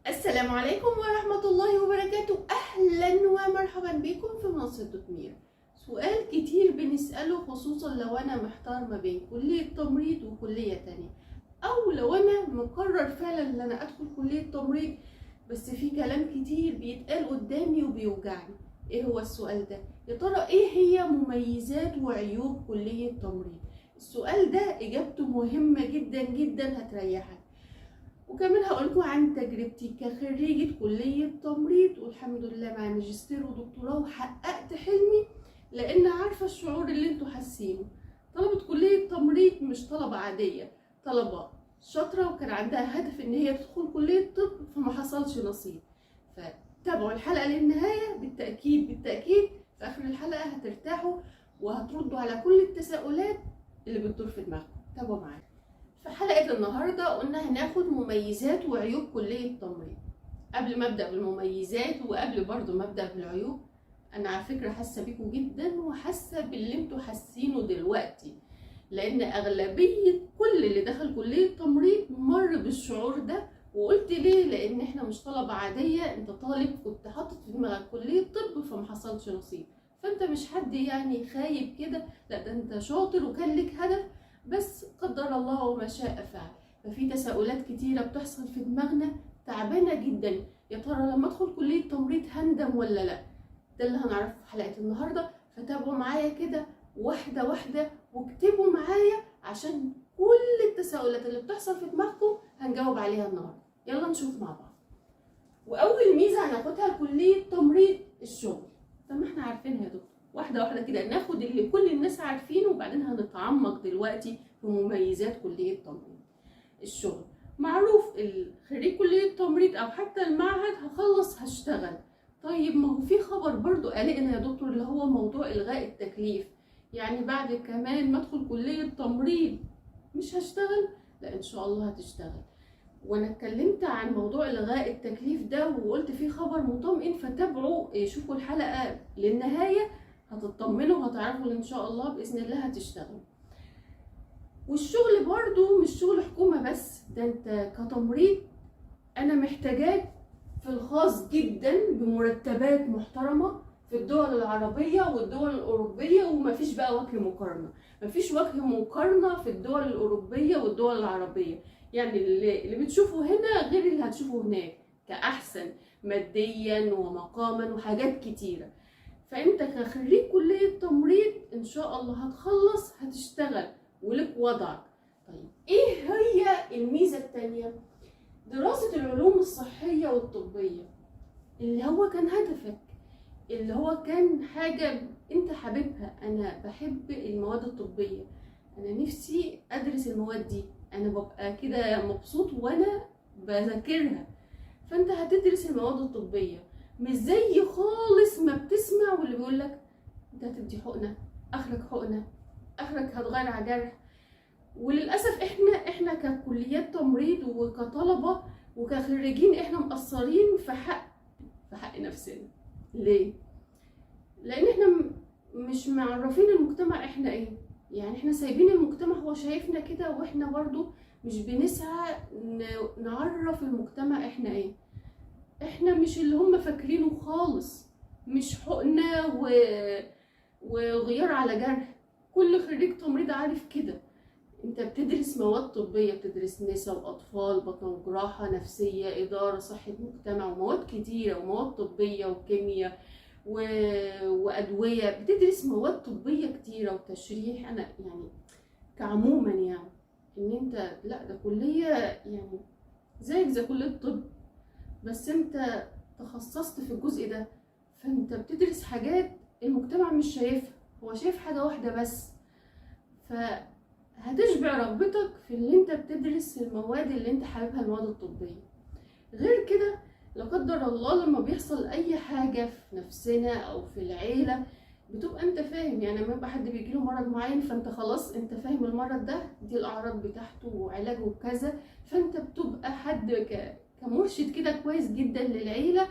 السلام عليكم ورحمة الله وبركاته. أهلا ومرحبا بكم في منصة دوتمير. سؤال كتير بنسأله خصوصا لو أنا محتار ما بين كلية تمريض وكلية تانية، أو لو أنا مقرر فعلا إن أنا أدخل كلية تمريض بس في كلام كتير بيتقال قدامي وبيوجعني. إيه هو السؤال ده؟ يا ترى إيه هي مميزات وعيوب كلية تمريض؟ السؤال ده إجابته مهمة جدا جدا هتريحك، وكمان هقولكوا عن تجربتي كخريجة كلية تمريض والحمد لله مع ماجستير ودكتوراه وحققت حلمي، لأن عارفة الشعور اللي انتوا حاسينه. طلبة كلية تمريض مش طلبة عادية، طلبة شاطرة وكان عندها هدف ان هي تدخل كلية طب فما حصلش نصيب. فتابعوا الحلقة للنهاية، بالتأكيد في آخر الحلقة هترتاحوا وهتردوا على كل التساؤلات اللي بتدور في دماغكم. تابعوا معايا. في حلقة النهاردة قلنا هناخد مميزات وعيوب كلية تمريض. قبل ما ابدأ بالمميزات وقبل برضو ما ابدأ بالعيوب، انا على فكرة حاسة بيكم جدا وحاسة باللي انتوا حاسينه دلوقتي، لان اغلبية كل اللي دخل كلية تمريض مر بالشعور ده. وقلت ليه؟ لان احنا مش طلبة عادية، انت طالب كنت حاطط في دماغك كلية طب فما حصلش نصيب، فانت مش حد يعني خايب كده، لا ده انت شاطر وكان لك هدف بس قدر الله وما شاء فعل. ففي تساؤلات كتيرة بتحصل في دماغنا تعبانة جدا، يا ترى لما ادخل كلية تمريض هندم ولا لا؟ ده اللي هنعرفه في حلقة النهاردة، فتابعوا معايا كده واحدة واحدة واكتبوا معايا عشان كل التساؤلات اللي بتحصل في دماغكم هنجاوب عليها النهاردة. يلا نشوف مع بعض. وأول ميزة هناخدها لكلية تمريض الشغل. طب ما احنا عارفينها يا دكتور، واحدة واحدة كده ناخد اللي كل الناس عارفينه وبعدين هنتعمق دلوقتي في مميزات كلية تمريض الشغل. معروف خريج كلية تمريض أو حتى المعهد هخلص هشتغل. طيب ما هو في خبر برضو قلقنا يا دكتور اللي هو موضوع إلغاء التكليف، يعني بعد كمان ما ادخل كلية تمريض مش هشتغل؟ لا إن شاء الله هتشتغل. وانا اتكلمت عن موضوع الغاء التكليف ده وقلت فيه خبر مطمئن، فتابعوا شوفوا الحلقه للنهايه هتطمنوا وهتعرفوا ان شاء الله باذن الله هتشتغلوا. والشغل برضو مش شغل حكومه بس، ده انت كتمريض انا محتاجاك في الخاص جدا بمرتبات محترمه في الدول العربيه والدول الاوروبيه، ومفيش بقى وجه مقارنه، مفيش وجه مقارنه في الدول الاوروبيه والدول العربيه. يعني اللي بتشوفه هنا غير اللي هتشوفه هناك كأحسن ماديا ومقاما وحاجات كتيرة. فانت كخريج كلية تمريض ان شاء الله هتخلص هتشتغل ولك وضعك. طيب ايه هي الميزة التانية؟ دراسة العلوم الصحية والطبية اللي هو كان هدفك، اللي هو كان حاجة انت حاببها. انا بحب المواد الطبية، انا نفسي ادرس المواد دي، انا ببقى كده مبسوط وانا بذاكرها. فانت هتدرس المواد الطبيه، مش زي خالص ما بتسمع واللي بيقولك انت هتدي حقنه، اخرك حقنه، اخرك هتغير على جرح. وللاسف احنا ككليات تمريض وكطلبه وكخريجين احنا مقصرين في حق نفسنا. ليه؟ لان احنا مش معرفين المجتمع احنا ايه، يعني احنا سايبين المجتمع هو شايفنا كده، واحنا برضو مش بنسعى نعرف المجتمع احنا ايه. احنا مش اللي هم فاكرينه خالص، مش حقنة وغيار على جرح. كل خريج تمريض عارف كده. انت بتدرس مواد طبية، بتدرس نساء واطفال، بطن وجراحة، نفسية، ادارة، صحة مجتمع، ومواد كتيرة ومواد طبية وكيمياء وادويه. بتدرس مواد طبيه كتيره وتشريح. انا يعني كعموما يعني ان انت لا ده كليه يعني زيك زي كليه الطب، بس انت تخصصت في الجزء ده، فانت بتدرس حاجات المجتمع مش شايفها، هو شايف حاجه واحده بس. فهتشبع رغبتك في اللي انت بتدرس المواد اللي انت حاببها، المواد الطبيه. غير كده لا قدر الله لما بيحصل اي حاجه في نفسنا او في العيله بتبقى انت فاهم، يعني لما يبقى حد بيجيله مرض معين فانت خلاص انت فاهم المرض ده دي الاعراض بتاعته وعلاجه كذا، فانت بتبقى حد كمرشد كده كويس جدا للعيله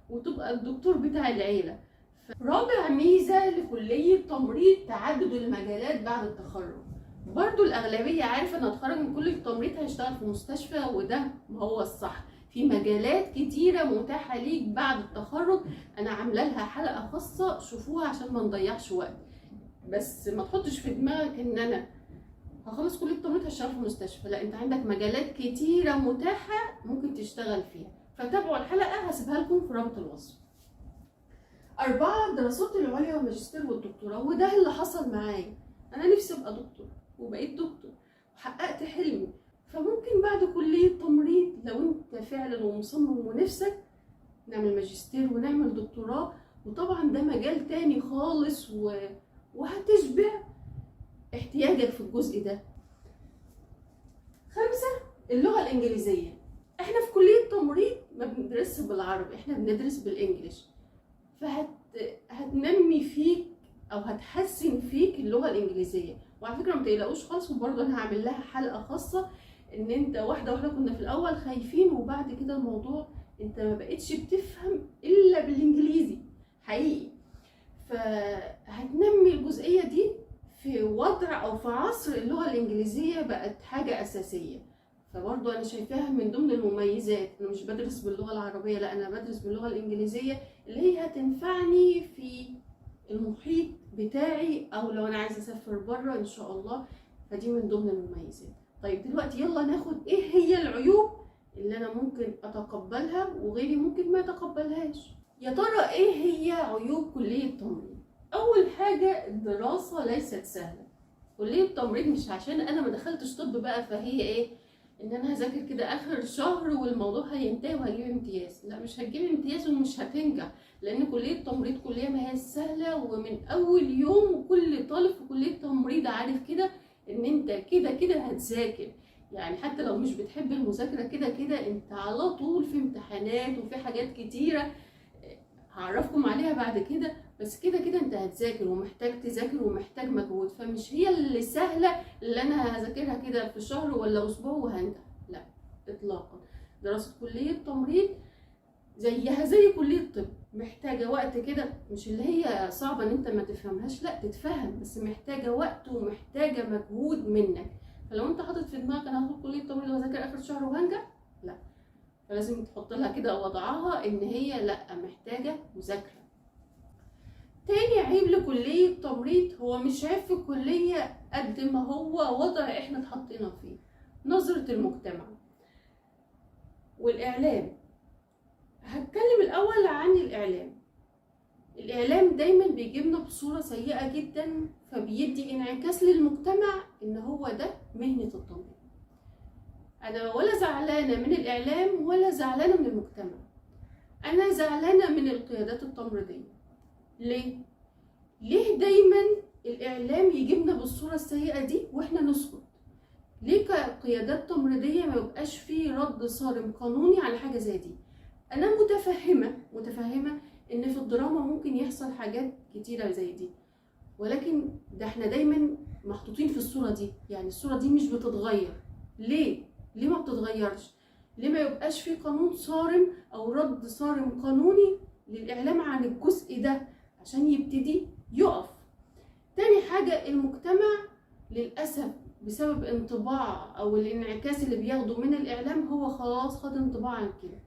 وتبقى الدكتور بتاع العيله. رابع ميزه لكليه تمريض تعدد المجالات بعد التخرج. برضو الاغلبيه عارفه ان اتخرج من كليه التمريض هيشتغل في مستشفى، وده ما هو الصح. في مجالات كتيرة متاحة ليك بعد التخرج، انا عاملة لها حلقة خاصة، شوفوها عشان ما نضيعش وقت. بس ما تحطش في دماغك ان انا هخلص كلية التمريض هشتغل في مستشفى، لا، انت عندك مجالات كتيرة متاحة ممكن تشتغل فيها. فتابعوا الحلقة، هسيبها لكم في رابط الوصف. 4 دراسات العليا والماجستير والدكتوراه، وده اللي حصل معايا. انا نفسي ابقى دكتور وبقيت دكتور وحققت حلمي. فممكن بعد كلية تمريض لو انت فعلا ومصمم ونفسك نعمل ماجستير ونعمل دكتوراه، وطبعا ده مجال تاني خالص وهتشبع احتياجك في الجزء ده. 5 اللغة الإنجليزية. احنا في كلية تمريض ما بندرسش بالعربي، احنا بندرس بالإنجليش. هتنمي فيك او هتحسن فيك اللغة الإنجليزية. وعلى فكرة ما تقلقوش خالص، وبرضه انا هعمل لها حلقة خاصة ان انت واحدة واحدة. كنا في الأول خايفين، وبعد كده الموضوع انت ما بقتش بتفهم إلا بالإنجليزي حقيقي. فهتنمي الجزئية دي في وضع او في عصر اللغة الإنجليزية بقت حاجة أساسية. فبرضه انا شايفاها من ضمن المميزات. انا مش بدرس باللغة العربية، لا، انا بدرس باللغة الإنجليزية اللي هي هتنفعني في المحيط بتاعي، او لو انا عايزة اسافر بره ان شاء الله. فدي من ضمن المميزات. طيب دلوقتي يلا ناخد ايه هي العيوب اللي انا ممكن اتقبلها وغيري ممكن ما يتقبلهاش. يا ترى ايه هي عيوب كلية التمريض؟ اول حاجة الدراسة ليست سهلة. كلية التمريض مش عشان انا ما دخلتش طب بقى فهي ايه ان انا هذاكر كده اخر الشهر والموضوع هينتهي وهجيب امتياز. لا، مش هتجيب امتياز ومش هتنجح، لان كلية التمريض كلية ما هي سهلة. ومن اول يوم وكل طالب في كلية التمريض عارف كده ان انت كده كده هتذاكر. يعني حتى لو مش بتحب المذاكرة كده كده انت على طول في امتحانات وفي حاجات كتيرة هعرفكم عليها بعد كده. بس كده كده انت هتذاكر ومحتاج تذاكر ومحتاج مجهود. فمش هي اللي سهلة اللي انا هذاكرها كده في شهر ولا اسبوع وهنجح، لا اطلاقا. دراسة كلية تمريض زيها زي كلية الطب، محتاجة وقت كده. مش اللي هي صعبة ان انت ما تفهمهاش، لا تتفهم، بس محتاجة وقت ومحتاجة مجهود منك. فلو انت حاطط في دماغك انا هدخل كلية تمريض وهذاكر اخر الشهر وهنجح، لا. فلازم تحط لها كده وضعها ان هي لا، محتاجة مذاكرة. تاني عيب لكلية تمريض هو مش عيب في الكلية قد ما هو وضع احنا اتحطينا فيه. نظرة المجتمع والإعلام. هتكلم الأول عن الإعلام. الإعلام دايما بيجيبنا بصورة سيئة جدا، فبيدي انعكاس للمجتمع ان هو ده مهنة التمريض. أنا ولا زعلانة من الإعلام ولا زعلانة من المجتمع، أنا زعلانة من القيادات التمريضية. ليه دايما الإعلام يجيبنا بالصورة السيئة دي وإحنا نسكت؟ ليه كقيادات تمريضية ما يبقاش فيه رد صارم قانوني على حاجة زي دي؟ أنا متفهمة إن في الدراما ممكن يحصل حاجات كتيرة زي دي، ولكن ده إحنا دايما محطوطين في الصورة دي. يعني الصورة دي مش بتتغير. ليه ما بتتغيرش؟ ليه ما يبقاش فيه قانون صارم أو رد صارم قانوني للإعلام عن الجزء ده عشان يبتدي يقف؟ تاني حاجة المجتمع للأسف بسبب انطباع أو الانعكاس اللي بياخده من الإعلام هو خلاص خد انطباع عن كده.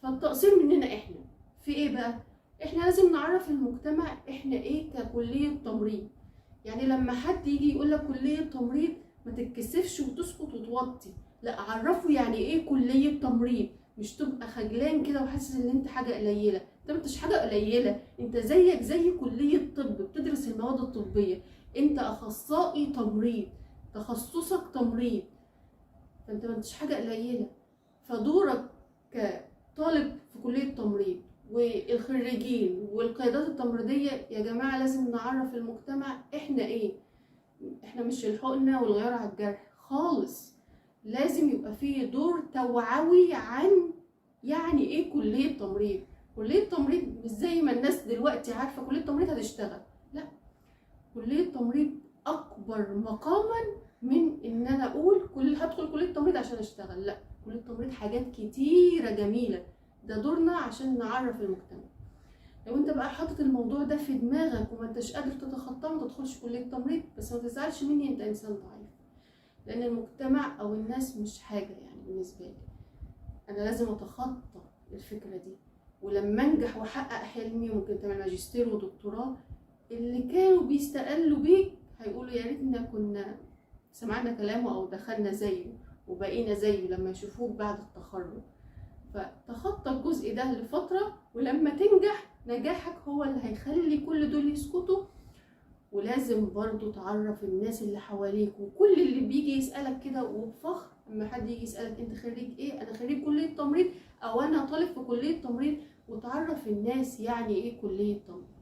فالتقصير مننا إحنا في إيه بقى؟ إحنا لازم نعرف المجتمع إحنا إيه ككلية تمريض. يعني لما حد يجي يقول لك كلية تمريض ما تتكسفش وتسكت وتوطي، لا، عرفه يعني إيه كلية تمريض. مش تبقى خجلان كده وحاسس إن أنت حاجة قليلة. انت مش حاجه قليله، انت زيك زي كليه طب بتدرس المواد الطبيه. انت اخصائي تمريض، تخصصك تمريض، فانت ما انتش حاجه قليله. فدورك كطالب في كليه تمريض والخريجين والقيادات التمريضيه يا جماعه لازم نعرف المجتمع احنا ايه. احنا مش الحقنه والغيار على الجرح خالص. لازم يبقى فيه دور توعوي عن يعني ايه كليه تمريض. كلية تمريض مش زي ما الناس دلوقتي عارفة كلية تمريض هتشتغل، لا. كلية تمريض أكبر مقاما من إن أنا أقول هدخل كلية تمريض عشان أشتغل، لا. كلية تمريض حاجات كتيرة جميلة، ده دورنا عشان نعرف المجتمع. لو أنت بقى حاطط الموضوع ده في دماغك وما أنتش قادر تتخطاه ما تدخلش كلية تمريض. بس ما تزعلش مني، أنت إنسان ضعيف، لأن المجتمع أو الناس مش حاجة يعني بالنسبة لي. انا لازم اتخطى الفكره دي، ولما انجح واحقق حلمي وممكن تعمل ماجستير ودكتوراه، اللي كانوا بيستقلوا بيك هيقولوا يا ريتنا كنا سمعنا كلامه او دخلنا زيه وبقينا زيه لما يشوفوك بعد التخرج. فتخطى الجزء ده لفتره، ولما تنجح نجاحك هو اللي هيخلي كل دول يسكتوا. ولازم برضو تعرف الناس اللي حواليك وكل اللي بيجي يسألك كده وبفخر، اما حد يجي يسألك انت خريج ايه، انا خريج كلية تمريض او انا طالب في كلية تمريض، وتعرف الناس يعني ايه كلية تمريض.